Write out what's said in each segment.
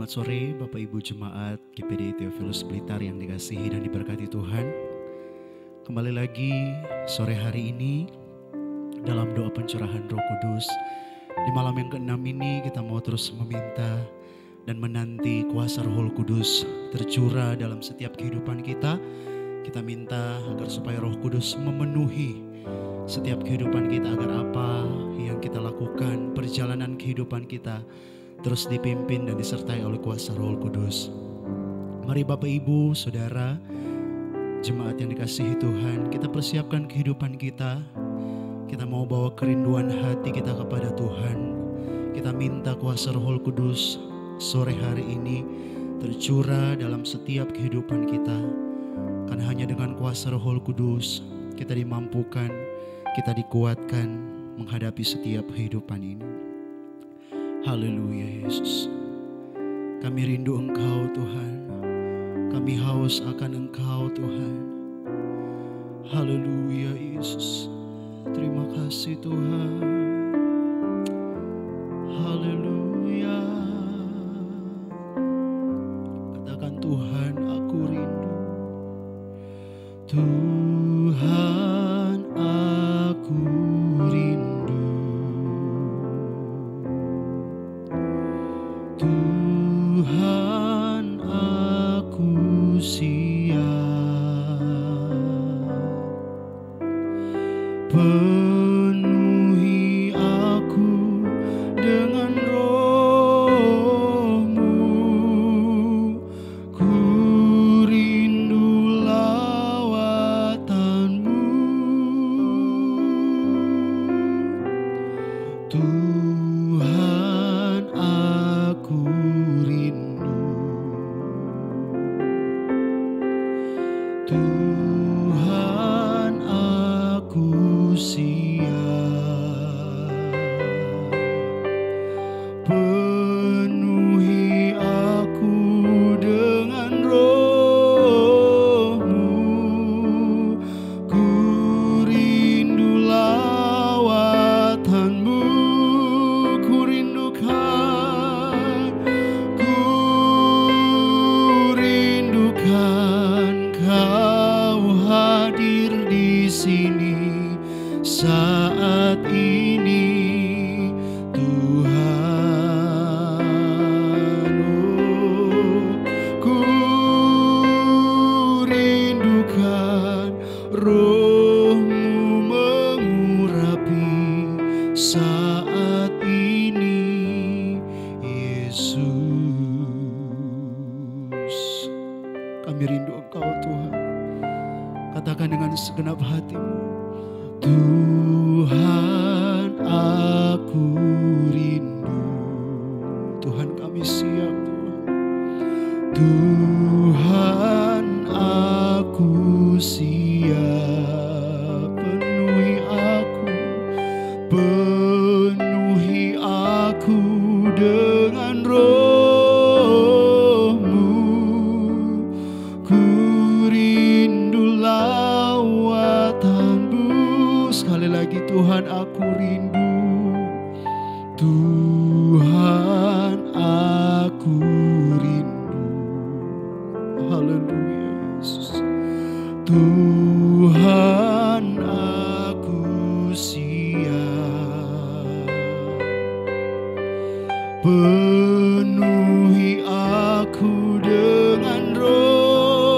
Selamat sore Bapak Ibu Jemaat GPD Theophilus Blitar yang dikasihi dan diberkati Tuhan. Kembali lagi sore hari ini dalam doa pencurahan Roh Kudus. Di malam yang ke-6 ini kita mau terus meminta dan menanti kuasa Roh Kudus tercurah dalam setiap kehidupan kita. Kita minta agar supaya Roh Kudus memenuhi setiap kehidupan kita, agar apa yang kita lakukan, perjalanan kehidupan kita terus dipimpin dan disertai oleh kuasa Roh Kudus. Mari Bapak Ibu, Saudara, jemaat yang dikasihi Tuhan, kita persiapkan kehidupan kita. Kita mau bawa kerinduan hati kita kepada Tuhan. Kita minta kuasa Roh Kudus sore hari ini tercurah dalam setiap kehidupan kita. Karena hanya dengan kuasa Roh Kudus kita dimampukan, kita dikuatkan menghadapi setiap kehidupan ini. Haleluya Yesus. Kami rindu Engkau Tuhan. Kami haus akan Engkau Tuhan. Haleluya Yesus. Terima kasih Tuhan. Haleluya. Katakan Tuhan, aku rindu. Tuhan, aku rindu. Tuhan, aku siap penuhi aku dengan Roh-Mu. Ku rindu lawatan-Mu. Tuhan, aku rindu. Tuhan, aku siap penuhi aku dengan Roh-Mu. Ku rindu lawatan-Mu. Ku rindukan Kau hadir di sini saat ini, Tuhan. Ku rindukan Roh-Mu mengurapi saat ini, Yesus. Kami rindu Engkau Tuhan. Katakan dengan segenap hatimu, Tuhan, aku rindu. Tuhan, kami siap Tuhan. Tuhan, aku siap penuhi aku dengan Roh-Mu. Ku rindu lawatan-Mu. Sekali lagi Tuhan, aku rindu. Tuhan, aku rindu. Haleluya Yesus. Tuhan, aku siap penuhi aku dengan Roh-Mu.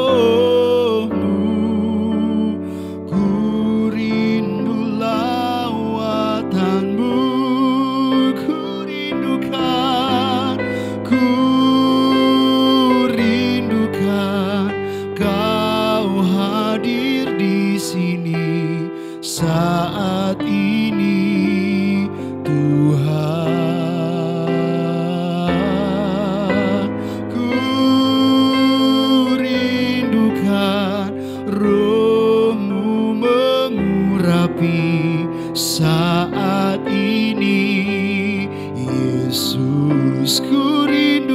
Ku rindu lawatan-Mu. Ku rindukan Kau hadir di sini saat ini, Tuhan. Ku rindukan Roh-Mu mengurapi saat ini, Yesus. Ku rindukan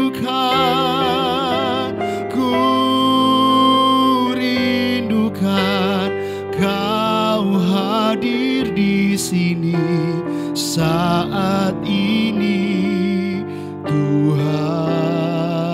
Kau hadir di sini saat ini, Tuhan.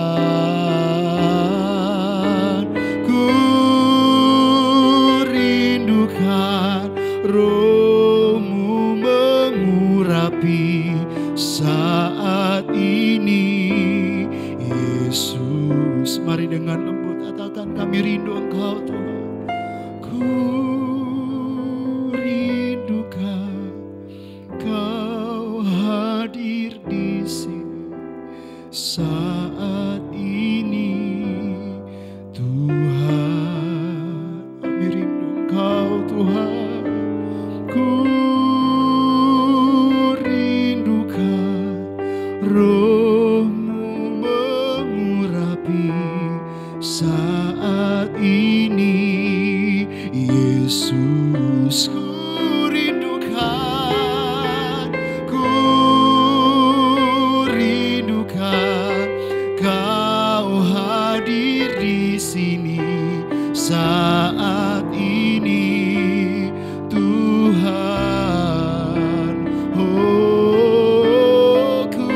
saat ini Tuhan. Oh, ku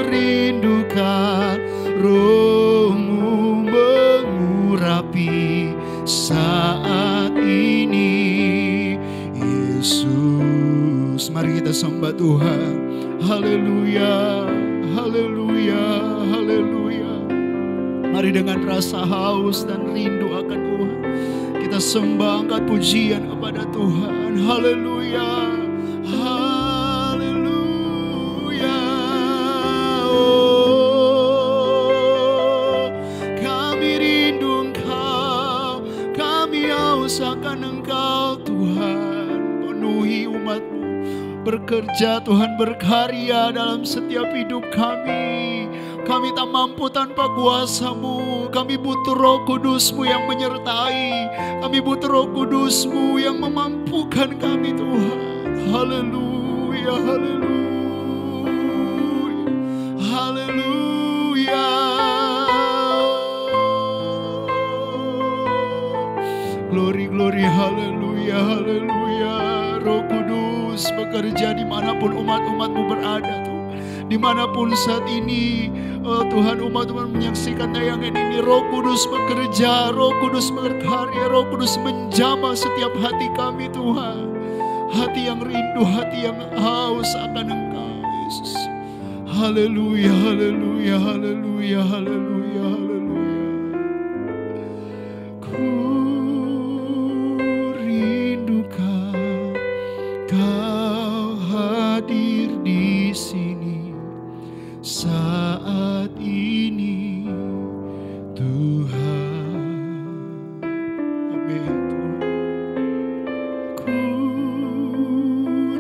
rindukan Roh-Mu mengurapi saat ini Yesus. Mari kita sembah Tuhan. Haleluya, haleluya, haleluya. Mari dengan rasa haus dan rindu akan Tuhan kita sembah, angkat pujian kepada Tuhan. Haleluya, haleluya. Oh, kami rindu Engkau, kami haus akan Engkau Tuhan. Penuhi umat-Mu, bekerja Tuhan, berkarya dalam setiap hidup kami. Kami tak mampu tanpa kuasa-Mu. Kami butuh Roh Kudus-Mu yang menyertai. Kami butuh Roh Kudus-Mu yang memampukan kami Tuhan. Haleluya, haleluya, haleluya. Glory, glory, haleluya, haleluya. Roh Kudus bekerja dimanapun umat-umat-Mu berada Tuhan. Dimanapun saat ini, oh Tuhan, umat-umat menyaksikan tayangan ini, Roh Kudus bekerja, Roh Kudus berkarya, Roh Kudus menjamah setiap hati kami Tuhan. Hati yang rindu, hati yang haus akan Engkau Yesus. Haleluya, haleluya, haleluya, haleluya, haleluya. Ku rindukan Kau hadir di sini saat ini Tuhan. Amin Tuhan. Ku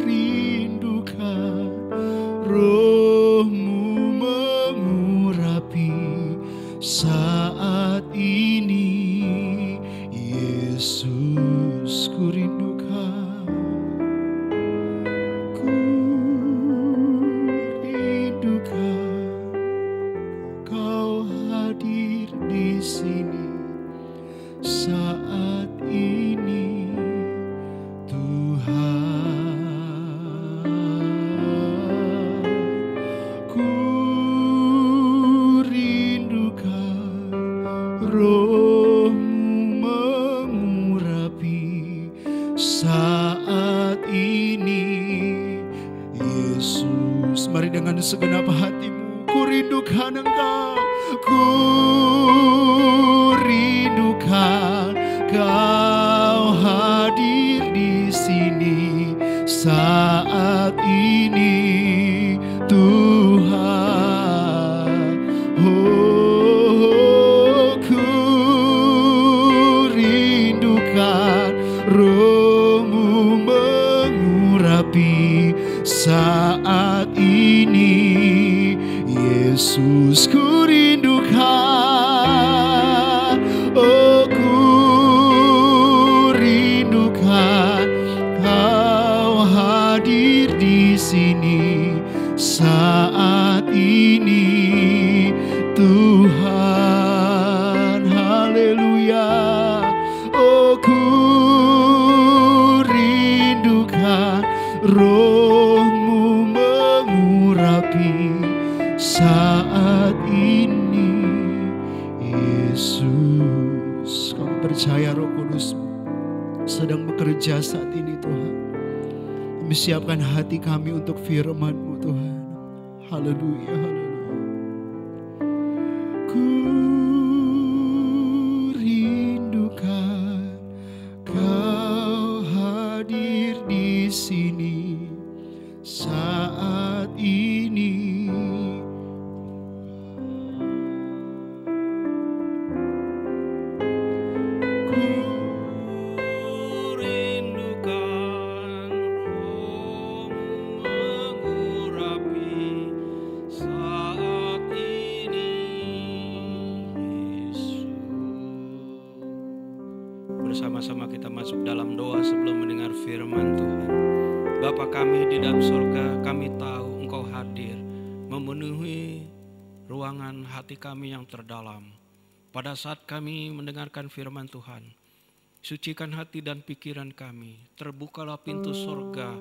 rindukan Roh-Mu mengurapi saat ini Yesus. Ku rindukan, ku rindukan Kau hadir di sini saat ini Tuhan. Ku rindukan Roh-Mu mengurapi saat ini Yesus. Mari dengan segenap hatimu, ku rindukan Engkau, ku rindukan Kau hadir di sini saat ini Tuhan. Oh, ku rindukan Roh-Mu mengurapi saat ini Yesus. Ku rindukan, oh ku rindukan Kau hadir di sini saat ini Tuhan. Haleluya. Oh ku rindukan Roh-Mu mengurapi saat ini Yesus. Kami percaya Roh Kudus sedang bekerja saat ini Tuhan. Kami siapkan hati kami untuk firman-Mu Tuhan. Haleluya, haleluya. Ku rindukan Kau hadir di sini saat ini. Ku rindukan Roh-Mu mengurapi saat ini Yesus. Bersama-sama kita masuk dalam doa sebelum mendengar firman Tuhan. Bapa kami di dalam surga, kami tahu Engkau hadir memenuhi ruangan hati kami yang terdalam. pada saat kami mendengarkan firman Tuhan. Sucikan hati dan pikiran kami. Terbukalah pintu surga,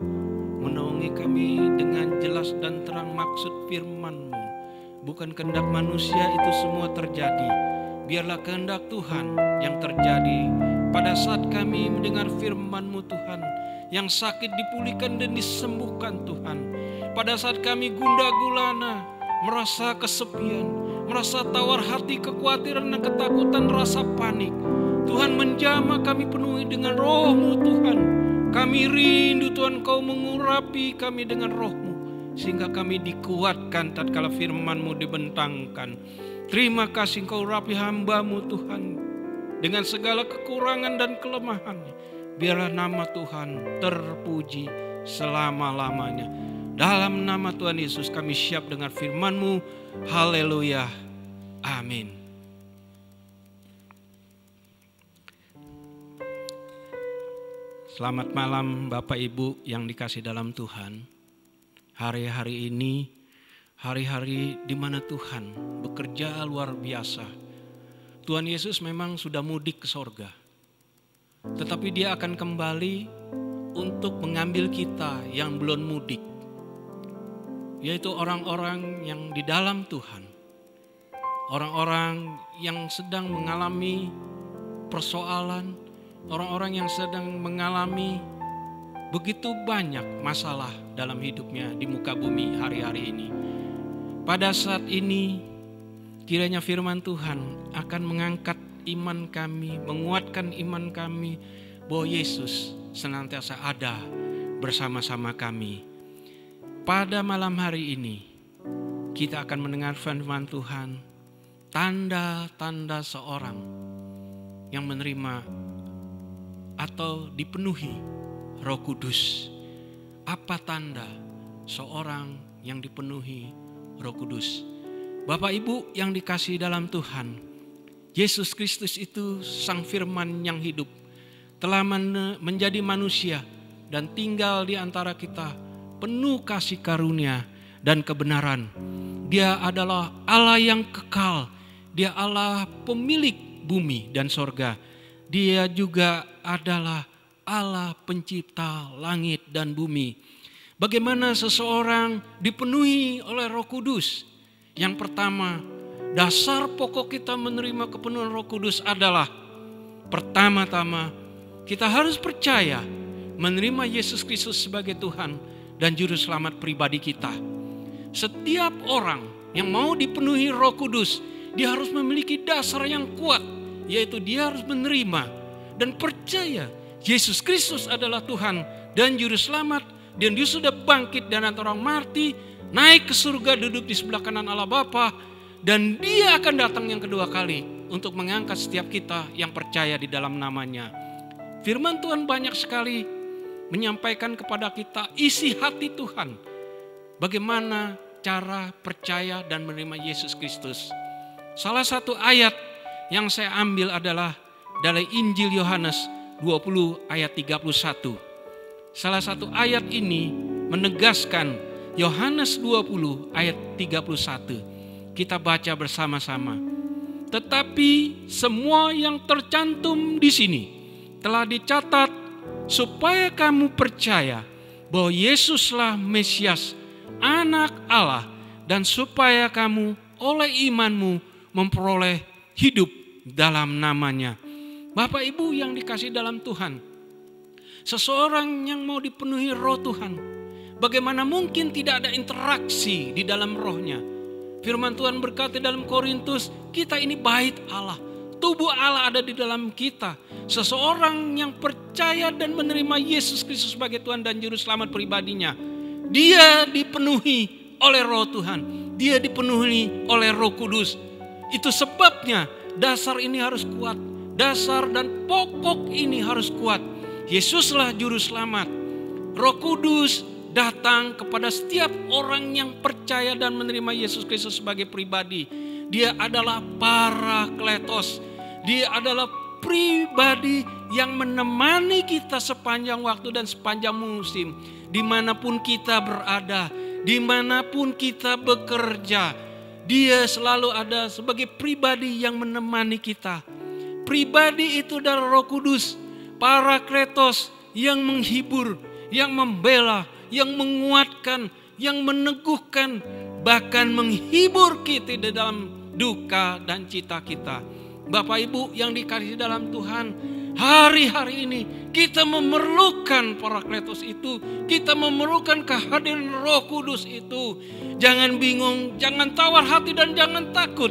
menaungi kami dengan jelas dan terang maksud firman-Mu. Bukan kehendak manusia itu semua terjadi. Biarlah kehendak Tuhan yang terjadi pada saat kami mendengar firman-Mu Tuhan. Yang sakit dipulihkan dan disembuhkan Tuhan. Pada saat kami gundah gulana, merasa kesepian, merasa tawar hati, kekhawatiran dan ketakutan, rasa panik, Tuhan menjamah kami penuhi dengan Roh-Mu Tuhan. Kami rindu Tuhan, Kau mengurapi kami dengan Roh-Mu, sehingga kami dikuatkan tatkala firman-Mu dibentangkan. Terima kasih Engkau urapi hamba-Mu Tuhan dengan segala kekurangan dan kelemahannya. Biarlah nama Tuhan terpuji selama-lamanya. Dalam nama Tuhan Yesus kami siap dengar firman-Mu. Haleluya. Amin. Selamat malam Bapak Ibu yang dikasih dalam Tuhan. Hari-hari ini, hari-hari di mana Tuhan bekerja luar biasa. Tuhan Yesus memang sudah mudik ke sorga. Tetapi Dia akan kembali untuk mengambil kita yang belum mudik. Yaitu orang-orang yang di dalam Tuhan. Orang-orang yang sedang mengalami persoalan. Orang-orang yang sedang mengalami begitu banyak masalah dalam hidupnya di muka bumi hari-hari ini. Pada saat ini kiranya firman Tuhan akan mengangkat iman kami, menguatkan iman kami bahwa Yesus senantiasa ada bersama-sama kami. Pada malam hari ini kita akan mendengar firman Tuhan, tanda-tanda seorang yang menerima atau dipenuhi Roh Kudus. Apa tanda seorang yang dipenuhi Roh Kudus? Bapak Ibu yang dikasihi dalam Tuhan, Yesus Kristus itu Sang Firman yang hidup, telah menjadi manusia dan tinggal di antara kita, penuh kasih karunia dan kebenaran. Dia adalah Allah yang kekal, Dia Allah pemilik bumi dan sorga. Dia juga adalah Allah pencipta langit dan bumi. Bagaimana seseorang dipenuhi oleh Roh Kudus? Yang pertama, dasar pokok kita menerima kepenuhan Roh Kudus adalah pertama-tama kita harus percaya menerima Yesus Kristus sebagai Tuhan dan Juru Selamat pribadi kita. Setiap orang yang mau dipenuhi Roh Kudus, dia harus memiliki dasar yang kuat, yaitu dia harus menerima dan percaya Yesus Kristus adalah Tuhan dan Juru Selamat, dan Dia sudah bangkit dari antara orang mati, naik ke surga, duduk di sebelah kanan Allah Bapa, dan Dia akan datang yang kedua kali untuk mengangkat setiap kita yang percaya di dalam namanya. Firman Tuhan banyak sekali menyampaikan kepada kita isi hati Tuhan. Bagaimana cara percaya dan menerima Yesus Kristus. Salah satu ayat yang saya ambil adalah dari Injil Yohanes 20 ayat 31. Salah satu ayat ini menegaskan Yohanes 20 ayat 31. Kita baca bersama-sama. Tetapi semua yang tercantum di sini telah dicatat supaya kamu percaya bahwa Yesuslah Mesias, Anak Allah, dan supaya kamu oleh imanmu memperoleh hidup dalam namanya. Bapak Ibu yang dikasihi dalam Tuhan, seseorang yang mau dipenuhi Roh Tuhan, bagaimana mungkin tidak ada interaksi di dalam rohnya? Firman Tuhan berkata dalam Korintus, kita ini bait Allah, tubuh Allah ada di dalam kita. Seseorang yang percaya dan menerima Yesus Kristus sebagai Tuhan dan Juru Selamat pribadinya, dia dipenuhi oleh Roh Tuhan, dia dipenuhi oleh Roh Kudus. Itu sebabnya dasar ini harus kuat, dasar dan pokok ini harus kuat. Yesuslah Juru Selamat. Roh Kudus datang kepada setiap orang yang percaya dan menerima Yesus Kristus sebagai pribadi. Dia adalah Parakletos. Dia adalah pribadi yang menemani kita sepanjang waktu dan sepanjang musim. Dimanapun kita berada, dimanapun kita bekerja, Dia selalu ada sebagai pribadi yang menemani kita. Pribadi itu dari Roh Kudus, Parakletos yang menghibur, yang membela, yang menguatkan, yang meneguhkan, bahkan menghibur kita di dalam duka dan cita kita. Bapak Ibu yang dikasihi dalam Tuhan, hari-hari ini kita memerlukan Parakletos itu, kita memerlukan kehadiran Roh Kudus itu. Jangan bingung, jangan tawar hati dan jangan takut.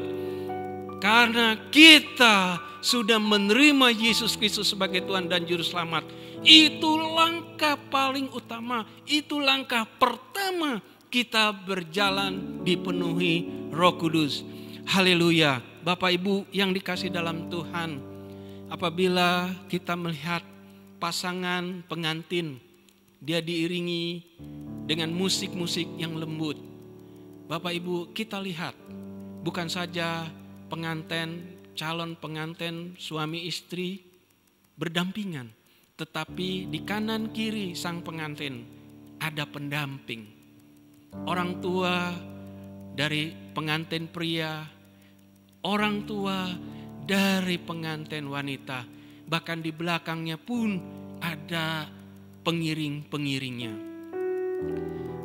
Karena kita sudah menerima Yesus Kristus sebagai Tuhan dan Juru Selamat. Itu langkah paling utama, itu langkah pertama kita berjalan dipenuhi Roh Kudus. Haleluya. Bapak Ibu yang dikasihi dalam Tuhan, apabila kita melihat pasangan pengantin, dia diiringi dengan musik-musik yang lembut. Bapak Ibu, kita lihat bukan saja pengantin, calon pengantin suami istri berdampingan, tetapi di kanan kiri sang pengantin ada pendamping. Orang tua dari pengantin pria, orang tua dari pengantin wanita, bahkan di belakangnya pun ada pengiring-pengiringnya.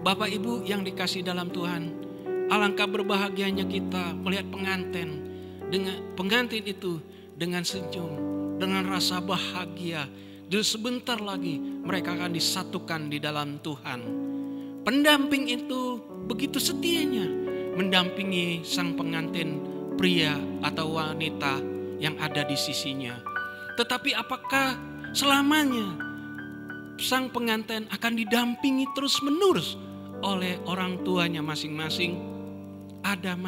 Bapak Ibu yang dikasihi dalam Tuhan, alangkah berbahagianya kita melihat pengantin itu dengan senyum, dengan rasa bahagia. Dan sebentar lagi mereka akan disatukan di dalam Tuhan. Pendamping itu begitu setianya mendampingi sang pengantin pria atau wanita yang ada di sisinya. Tetapi apakah selamanya sang pengantin akan didampingi terus-menerus oleh orang tuanya masing-masing? Ada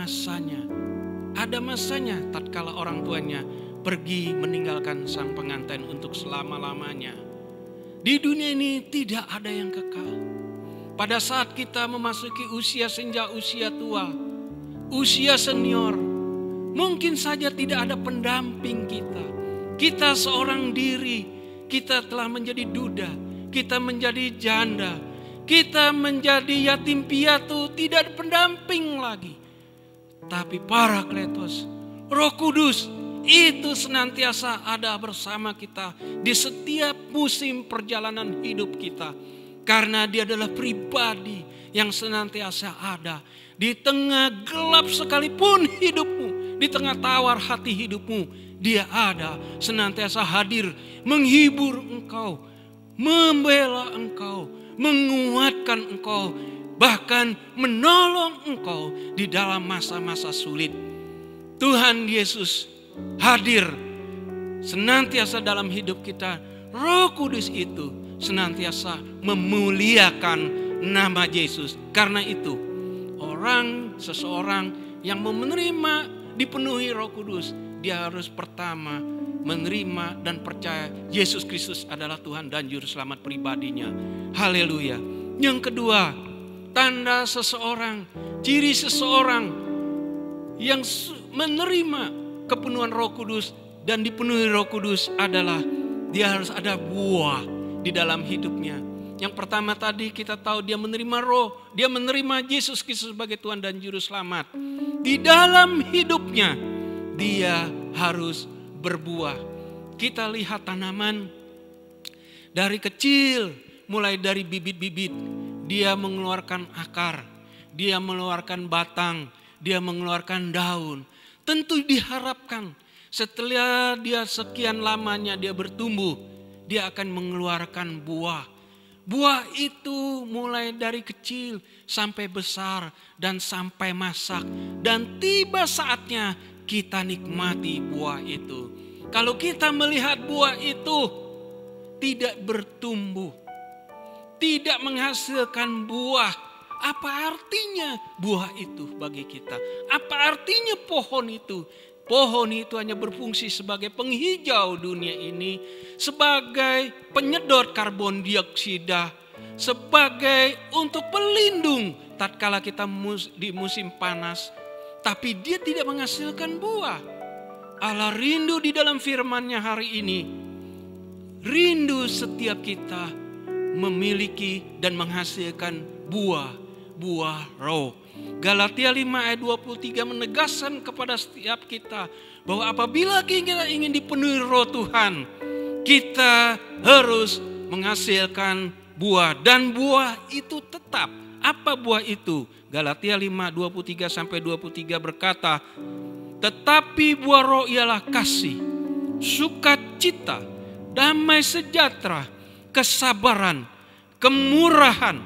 masanya tatkala orang tuanya pergi meninggalkan sang pengantin untuk selama-lamanya. Di dunia ini tidak ada yang kekal. Pada saat kita memasuki usia senja, usia tua, usia senior, mungkin saja tidak ada pendamping kita. Kita seorang diri, kita telah menjadi duda, kita menjadi janda, kita menjadi yatim piatu, tidak ada pendamping lagi. Tapi Parakletos, Roh Kudus itu senantiasa ada bersama kita di setiap musim perjalanan hidup kita. Karena dia adalah pribadi yang senantiasa ada di tengah gelap sekalipun hidupmu, di tengah tawar hati hidupmu, dia ada senantiasa hadir menghibur engkau, membela engkau, menguatkan engkau, bahkan menolong engkau di dalam masa-masa sulit. Tuhan Yesus hadir senantiasa dalam hidup kita. Roh Kudus itu senantiasa memuliakan nama Yesus. Karena itu seseorang yang menerima dipenuhi Roh Kudus, dia harus pertama menerima dan percaya Yesus Kristus adalah Tuhan dan Juru Selamat pribadinya. Haleluya. Yang kedua, tanda seseorang, ciri seseorang yang menerima kepenuhan Roh Kudus dan dipenuhi Roh Kudus adalah dia harus ada buah di dalam hidupnya. Yang pertama tadi kita tahu dia menerima Roh, dia menerima Yesus Kristus sebagai Tuhan dan Juru Selamat. Di dalam hidupnya dia harus berbuah. Kita lihat tanaman dari kecil, mulai dari bibit-bibit, dia mengeluarkan akar, dia mengeluarkan batang, dia mengeluarkan daun. Tentu diharapkan setelah dia sekian lamanya dia bertumbuh, dia akan mengeluarkan buah. Buah itu mulai dari kecil sampai besar dan sampai masak. Dan tiba saatnya kita nikmati buah itu. Kalau kita melihat buah itu tidak bertumbuh, tidak menghasilkan buah, apa artinya buah itu bagi kita? Apa artinya pohon itu? Pohon itu hanya berfungsi sebagai penghijau dunia ini, sebagai penyedot karbon dioksida, sebagai untuk pelindung tatkala kita di musim panas. Tapi dia tidak menghasilkan buah. Allah rindu di dalam firman-Nya hari ini. Rindu setiap kita memiliki dan menghasilkan buah Roh. Galatia 5 ayat 23 menegaskan kepada setiap kita bahwa apabila kita ingin dipenuhi Roh Tuhan, kita harus menghasilkan buah, dan buah itu tetap. Apa buah itu? Galatia 5 23 sampai 23 berkata, tetapi buah Roh ialah kasih, sukacita, damai sejahtera, kesabaran, kemurahan,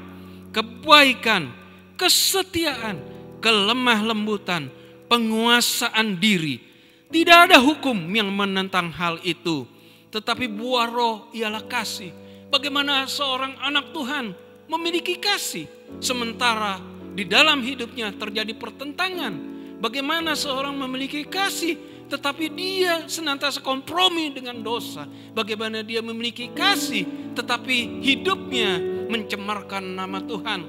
kebaikan, kesetiaan, kelemah lembutan, penguasaan diri. Tidak ada hukum yang menentang hal itu. Tetapi buah Roh ialah kasih. Bagaimana seorang anak Tuhan memiliki kasih, sementara di dalam hidupnya terjadi pertentangan? Bagaimana seorang memiliki kasih tetapi dia senantiasa kompromi dengan dosa? Bagaimana dia memiliki kasih tetapi hidupnya mencemarkan nama Tuhan,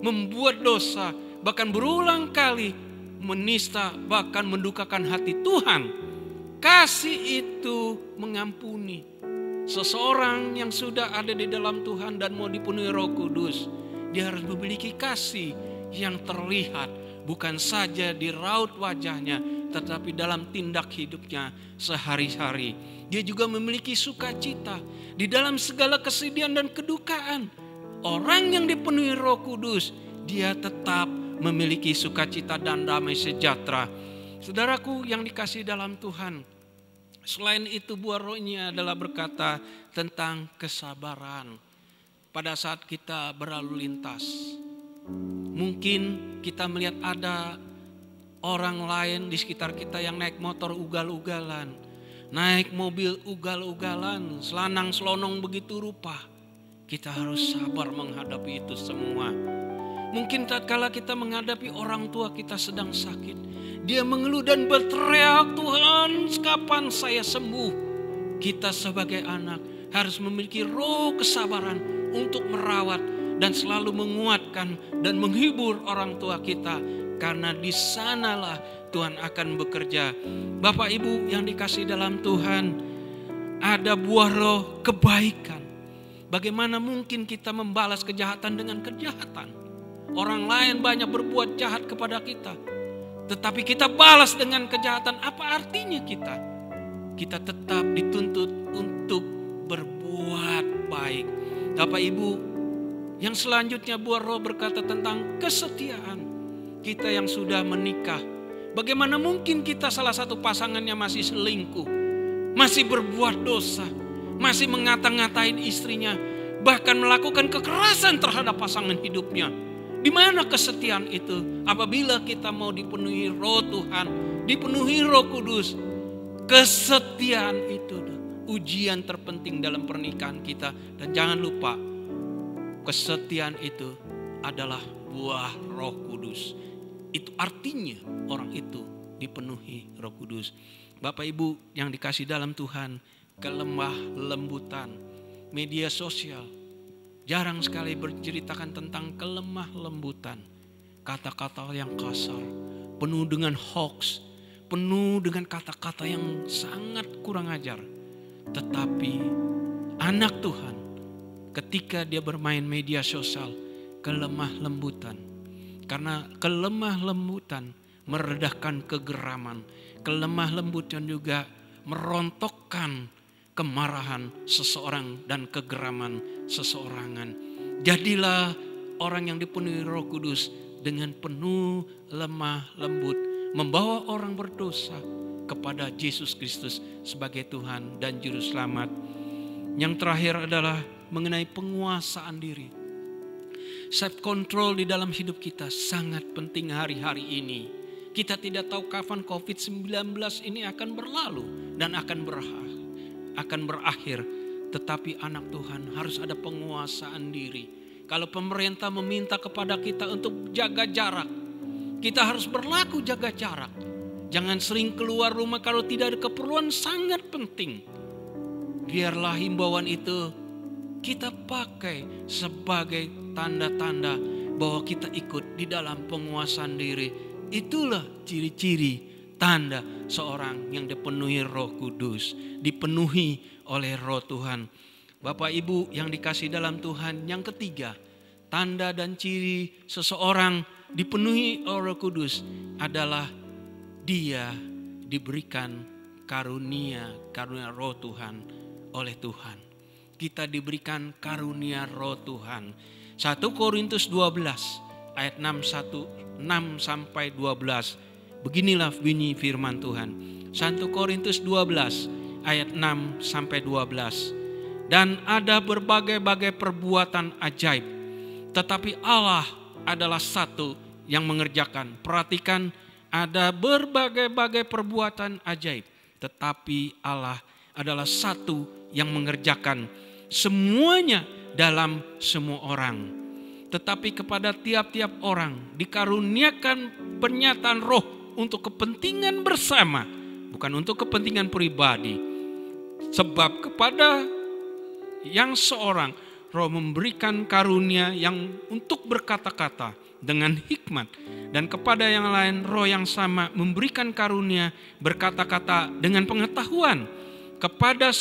membuat dosa, bahkan berulang kali menista, bahkan mendukakan hati Tuhan? Kasih itu mengampuni. Seseorang yang sudah ada di dalam Tuhan dan mau dipenuhi Roh Kudus, dia harus memiliki kasih yang terlihat, bukan saja di raut wajahnya, tetapi dalam tindak hidupnya sehari-hari. Dia juga memiliki sukacita di dalam segala kesedihan dan kedukaan. Orang yang dipenuhi Roh Kudus, dia tetap memiliki sukacita dan damai sejahtera. Saudaraku yang dikasihi dalam Tuhan, selain itu buah Rohnya adalah berkata tentang kesabaran. Pada saat kita berlalu lintas, mungkin kita melihat ada orang lain di sekitar kita yang naik motor ugal-ugalan, naik mobil ugal-ugalan, selanang selonong begitu rupa. Kita harus sabar menghadapi itu semua. Mungkin tatkala kita menghadapi orang tua kita sedang sakit, dia mengeluh dan berteriak, Tuhan kapan saya sembuh? Kita sebagai anak harus memiliki roh kesabaran untuk merawat dan selalu menguatkan dan menghibur orang tua kita. Karena di sanalah Tuhan akan bekerja. Bapak Ibu yang dikasihi dalam Tuhan, ada buah Roh kebaikan. Bagaimana mungkin kita membalas kejahatan dengan kejahatan? Orang lain banyak berbuat jahat kepada kita, tetapi kita balas dengan kejahatan. Apa artinya kita? Kita tetap dituntut untuk berbuat baik. Bapak Ibu, yang selanjutnya buah Roh berkata tentang kesetiaan. Kita yang sudah menikah, bagaimana mungkin kita salah satu pasangannya masih selingkuh, masih berbuat dosa, masih ngata-ngatain istrinya, bahkan melakukan kekerasan terhadap pasangan hidupnya? Di mana kesetiaan itu? Apabila kita mau dipenuhi Roh Tuhan, dipenuhi Roh Kudus, kesetiaan itu ujian terpenting dalam pernikahan kita. Dan jangan lupa, kesetiaan itu adalah buah Roh Kudus. Itu artinya orang itu dipenuhi Roh Kudus. Bapak Ibu yang dikasihi dalam Tuhan, kelemah lembutan. Media sosial jarang sekali berceritakan tentang kelemah lembutan. Kata-kata yang kasar, penuh dengan hoax, penuh dengan kata-kata yang sangat kurang ajar. Tetapi anak Tuhan ketika dia bermain media sosial, kelemah lembutan. Karena kelemah lembutan meredahkan kegeraman. Kelemah lembutan juga merontokkan kemarahan seseorang dan kegeraman seseorangan. Jadilah orang yang dipenuhi Roh Kudus dengan penuh lemah lembut, membawa orang berdosa kepada Yesus Kristus sebagai Tuhan dan Juru Selamat. Yang terakhir adalah mengenai penguasaan diri. Self control di dalam hidup kita sangat penting hari-hari ini. Kita tidak tahu kapan COVID-19 ini akan berlalu dan akan berakhir. Tetapi anak Tuhan harus ada penguasaan diri. Kalau pemerintah meminta kepada kita untuk jaga jarak, kita harus berlaku jaga jarak. Jangan sering keluar rumah kalau tidak ada keperluan sangat penting. Biarlah himbauan itu kita pakai sebagai tanda-tanda bahwa kita ikut di dalam penguasaan diri. Itulah ciri-ciri tanda seorang yang dipenuhi Roh Kudus, dipenuhi oleh Roh Tuhan. Bapak Ibu yang dikasihi dalam Tuhan, yang ketiga, tanda dan ciri seseorang dipenuhi oleh Roh Kudus adalah dia diberikan karunia Roh Tuhan oleh Tuhan. Kita diberikan karunia Roh Tuhan. 1 Korintus 12 ayat 6 sampai 12. Beginilah bunyi firman Tuhan. 1 Korintus 12 ayat 6 sampai 12. Dan ada berbagai-bagai perbuatan ajaib, tetapi Allah adalah satu yang mengerjakan. Perhatikan, ada berbagai-bagai perbuatan ajaib, tetapi Allah adalah satu yang mengerjakan semuanya dalam semua orang. Tetapi kepada tiap-tiap orang dikaruniakan pernyataan roh untuk kepentingan bersama, bukan untuk kepentingan pribadi. Sebab kepada yang seorang roh memberikan karunia yang untuk berkata-kata dengan hikmat, dan kepada yang lain roh yang sama memberikan karunia berkata-kata dengan pengetahuan. Kepada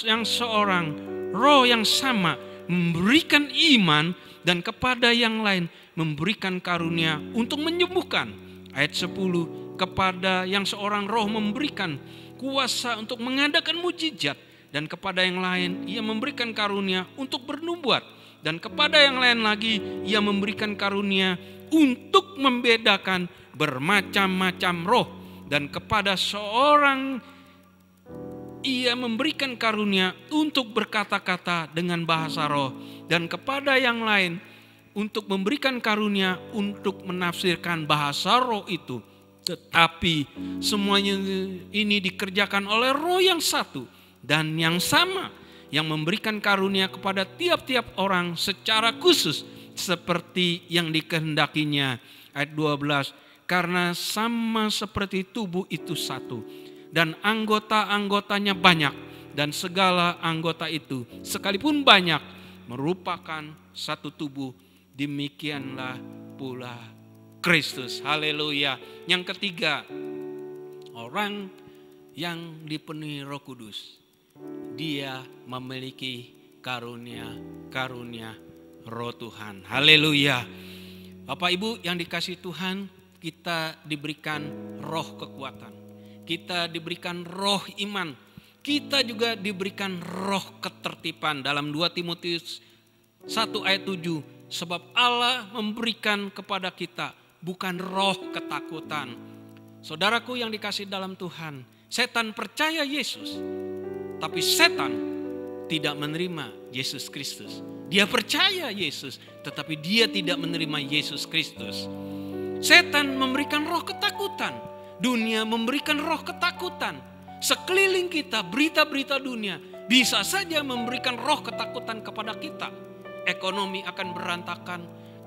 yang seorang roh yang sama memberikan iman, dan kepada yang lain memberikan karunia untuk menyembuhkan. Ayat 10, kepada yang seorang roh memberikan kuasa untuk mengadakan mujizat, dan kepada yang lain ia memberikan karunia untuk bernubuat, dan kepada yang lain lagi ia memberikan karunia untuk membedakan bermacam-macam roh, dan kepada seorang ia memberikan karunia untuk berkata-kata dengan bahasa roh, dan kepada yang lain untuk memberikan karunia untuk menafsirkan bahasa roh itu. Tetapi semuanya ini dikerjakan oleh Roh yang satu dan yang sama, yang memberikan karunia kepada tiap-tiap orang secara khusus seperti yang dikehendakinya. Ayat 12, karena sama seperti tubuh itu satu, dan anggota-anggotanya banyak, dan segala anggota itu sekalipun banyak merupakan satu tubuh, demikianlah pula Kristus. Haleluya. Yang ketiga, orang yang dipenuhi Roh Kudus, dia memiliki karunia Roh Tuhan. Haleluya. Bapak Ibu yang dikasihi Tuhan, kita diberikan roh kekuatan, kita diberikan roh iman, kita juga diberikan roh ketertiban. Dalam 2 Timotius 1 ayat 7, sebab Allah memberikan kepada kita bukan roh ketakutan. Saudaraku yang dikasihi dalam Tuhan, setan percaya Yesus, tapi setan tidak menerima Yesus Kristus. Dia percaya Yesus, tetapi dia tidak menerima Yesus Kristus. Setan memberikan roh ketakutan, dunia memberikan roh ketakutan. Sekeliling kita, berita-berita dunia bisa saja memberikan roh ketakutan kepada kita. Ekonomi akan berantakan,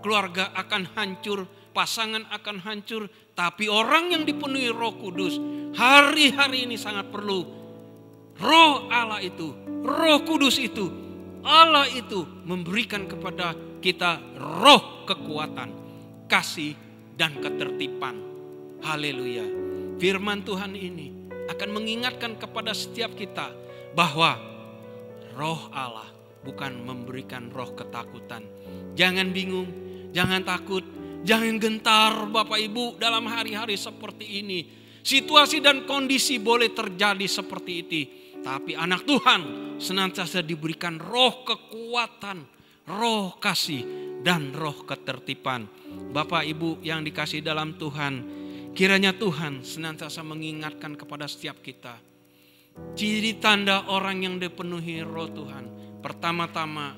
keluarga akan hancur, pasangan akan hancur. Tapi orang yang dipenuhi Roh Kudus hari-hari ini sangat perlu. Roh Allah itu, Roh Kudus itu, Allah itu memberikan kepada kita roh kekuatan, kasih dan ketertiban. Haleluya. Firman Tuhan ini akan mengingatkan kepada setiap kita bahwa roh Allah bukan memberikan roh ketakutan. Jangan bingung, jangan takut, jangan gentar Bapak Ibu dalam hari-hari seperti ini. Situasi dan kondisi boleh terjadi seperti itu, tapi anak Tuhan senantiasa diberikan roh kekuatan, roh kasih dan roh ketertiban. Bapak Ibu yang dikasihi dalam Tuhan, kiranya Tuhan senantiasa mengingatkan kepada setiap kita. Ciri tanda orang yang dipenuhi roh Tuhan, pertama-tama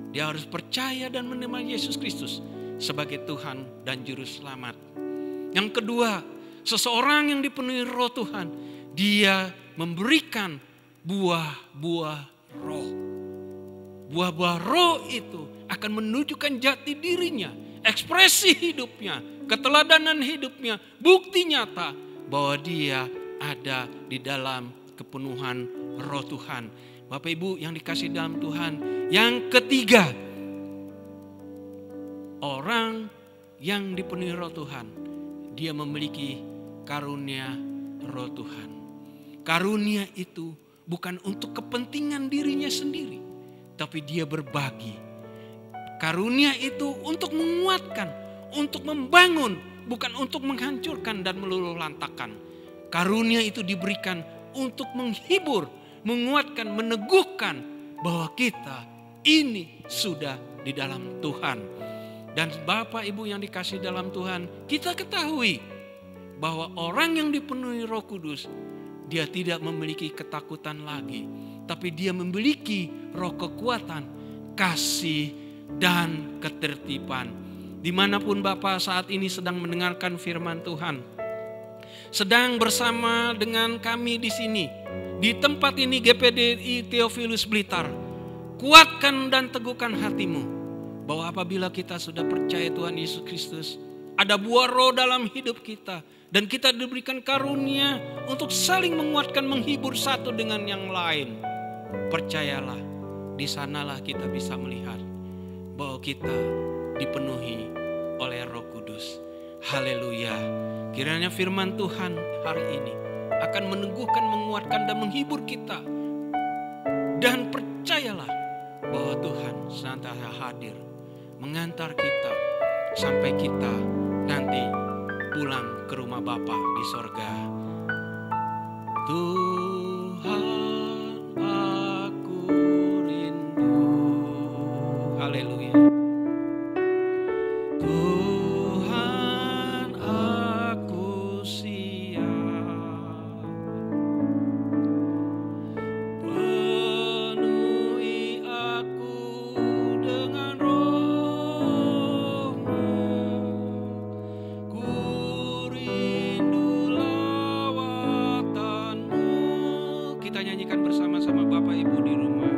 dia harus percaya dan menerima Yesus Kristus sebagai Tuhan dan Juru Selamat. Yang kedua, seseorang yang dipenuhi roh Tuhan, dia memberikan buah-buah roh. Buah-buah roh itu akan menunjukkan jati dirinya, ekspresi hidupnya, keteladanan hidupnya, bukti nyata bahwa dia ada di dalam kepenuhan roh Tuhan. Bapak Ibu yang dikasihi dalam Tuhan, yang ketiga, orang yang dipenuhi roh Tuhan, dia memiliki karunia roh Tuhan. Karunia itu bukan untuk kepentingan dirinya sendiri, tapi dia berbagi. Karunia itu untuk menguatkan, untuk membangun, bukan untuk menghancurkan dan meluluhlantakkan. Karunia itu diberikan untuk menghibur, menguatkan, meneguhkan bahwa kita ini sudah di dalam Tuhan. Dan Bapak Ibu yang dikasih dalam Tuhan, kita ketahui bahwa orang yang dipenuhi Roh Kudus, dia tidak memiliki ketakutan lagi, tapi dia memiliki roh kekuatan, kasih, dan ketertiban. Dimanapun Bapak saat ini sedang mendengarkan firman Tuhan, sedang bersama dengan kami di sini, di tempat ini GPDI Theophilus Blitar, kuatkan dan teguhkan hatimu bahwa apabila kita sudah percaya Tuhan Yesus Kristus, ada buah roh dalam hidup kita, dan kita diberikan karunia untuk saling menguatkan, menghibur satu dengan yang lain. Percayalah, di sanalah kita bisa melihat bahwa kita dipenuhi oleh Roh Kudus. Haleluya. Kiranya firman Tuhan hari ini akan meneguhkan, menguatkan, dan menghibur kita. Dan percayalah bahwa Tuhan senantiasa hadir mengantar kita sampai kita nanti pulang ke rumah Bapa di sorga. Tuhan, aku rindu. Haleluya. Tuhan, aku siap. Penuhi aku dengan Roh-Mu. Ku rindu lawatan-Mu. Kita nyanyikan bersama-sama Bapak Ibu di rumah.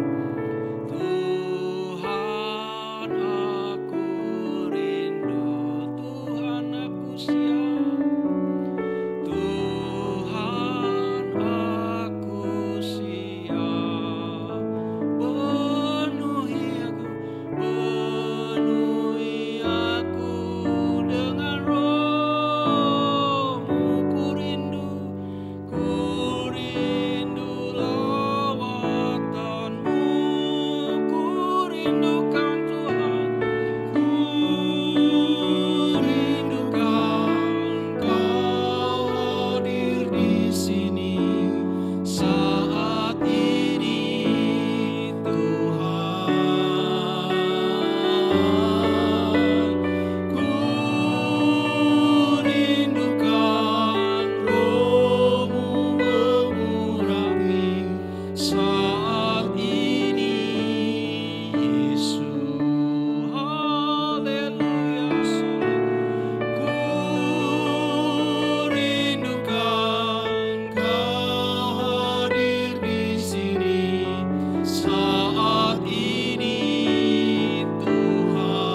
Tuhan, aku rindu. Tuhan, aku siap. Tuhan, aku siap. Penuhi aku dengan Roh-Mu. Ku rindu lawatan-Mu. Ku rindukan Tuhan, ku rindukan Kau hadir di sini saat ini, Tuhan. Ku rindukan Roh-Mu mengurapi saat ini, Yesus. Haleluya. Ku rindukan Kau hadir di sini saat ini, Tuhan.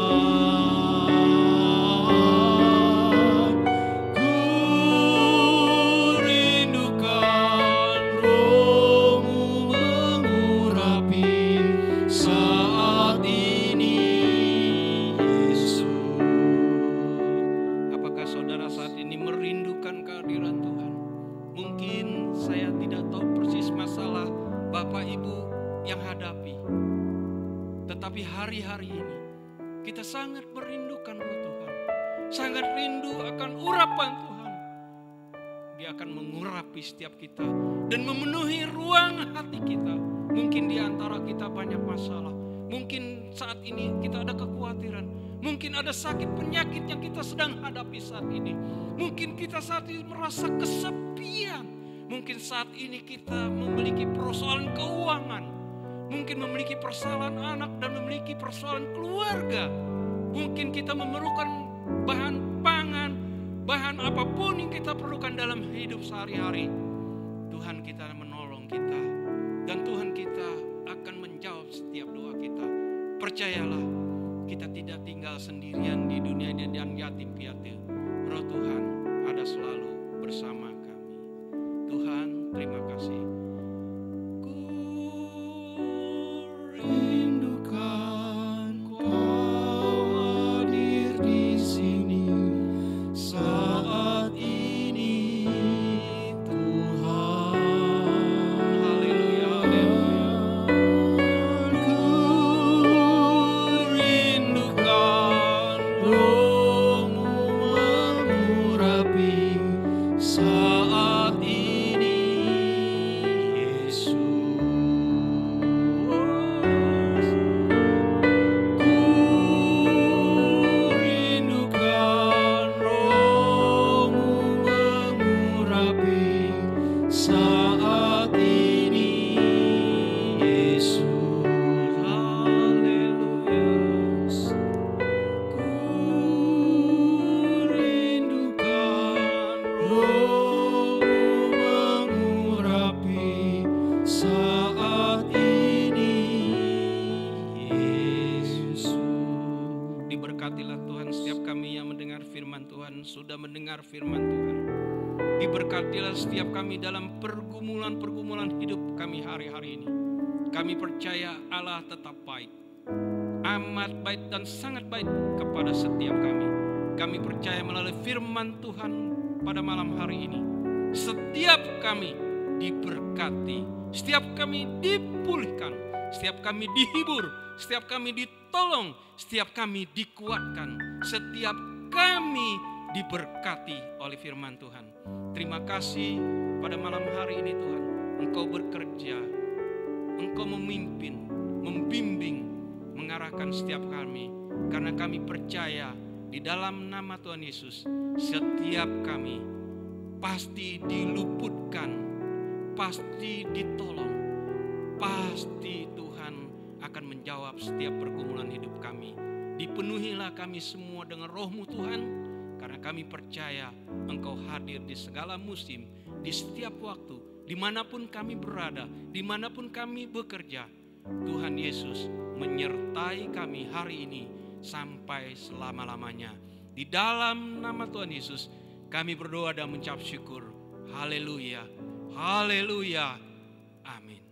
Ku rindukan Roh-Mu mengurapi saat ini, Yesus. Apakah saudara saat ini merindukan kehadiran Tuhan? Mungkin saya tidak tahu persis masalah Bapak Ibu yang hadapi, tetapi hari-hari ini kita sangat merindukan Roh Tuhan, sangat rindu akan urapan Tuhan. Dia akan mengurapi setiap kita dan memenuhi ruang hati kita. Mungkin di antara kita banyak masalah, mungkin saat ini kita ada kekhawatiran, mungkin ada sakit penyakit yang kita sedang hadapi saat ini. Mungkin kita saat ini merasa kesepian, mungkin saat ini kita memiliki persoalan keuangan, mungkin memiliki persoalan anak dan memiliki persoalan keluarga. Mungkin kita memerlukan bahan pangan, bahan apapun yang kita perlukan dalam hidup sehari-hari. Tuhan kita menolong kita, dan Tuhan kita akan menjawab setiap doa kita. Percayalah, kita tidak tinggal sendirian di dunia ini dan yatim piatu. Roh Tuhan ada selalu bersama kami. Tuhan, terima kasih. Ku rindukan Kau hadir di sini saat ini, Tuhan. Haleluya, haleluya. Ku rindukan Roh-Mu Tuhan sudah mendengar firman Tuhan. Diberkatilah setiap kami dalam pergumulan-pergumulan hidup kami hari-hari ini. Kami percaya Allah tetap baik, amat baik dan sangat baik kepada setiap kami. Kami percaya melalui firman Tuhan pada malam hari ini, setiap kami diberkati, setiap kami dipulihkan, setiap kami dihibur, setiap kami ditolong, setiap kami dikuatkan, setiap kami diberkati oleh firman Tuhan. Terima kasih pada malam hari ini Tuhan, Engkau bekerja, Engkau memimpin, membimbing, mengarahkan setiap kami, karena kami percaya di dalam nama Tuhan Yesus setiap kami pasti diluputkan, pasti ditolong, pasti Tuhan akan menjawab setiap pergumulan hidup kami. Dipenuhilah kami semua dengan roh-Mu Tuhan, karena kami percaya Engkau hadir di segala musim, di setiap waktu, dimanapun kami berada, dimanapun kami bekerja. Tuhan Yesus menyertai kami hari ini sampai selama-lamanya. Di dalam nama Tuhan Yesus kami berdoa dan mengucap syukur. Haleluya, haleluya, amin.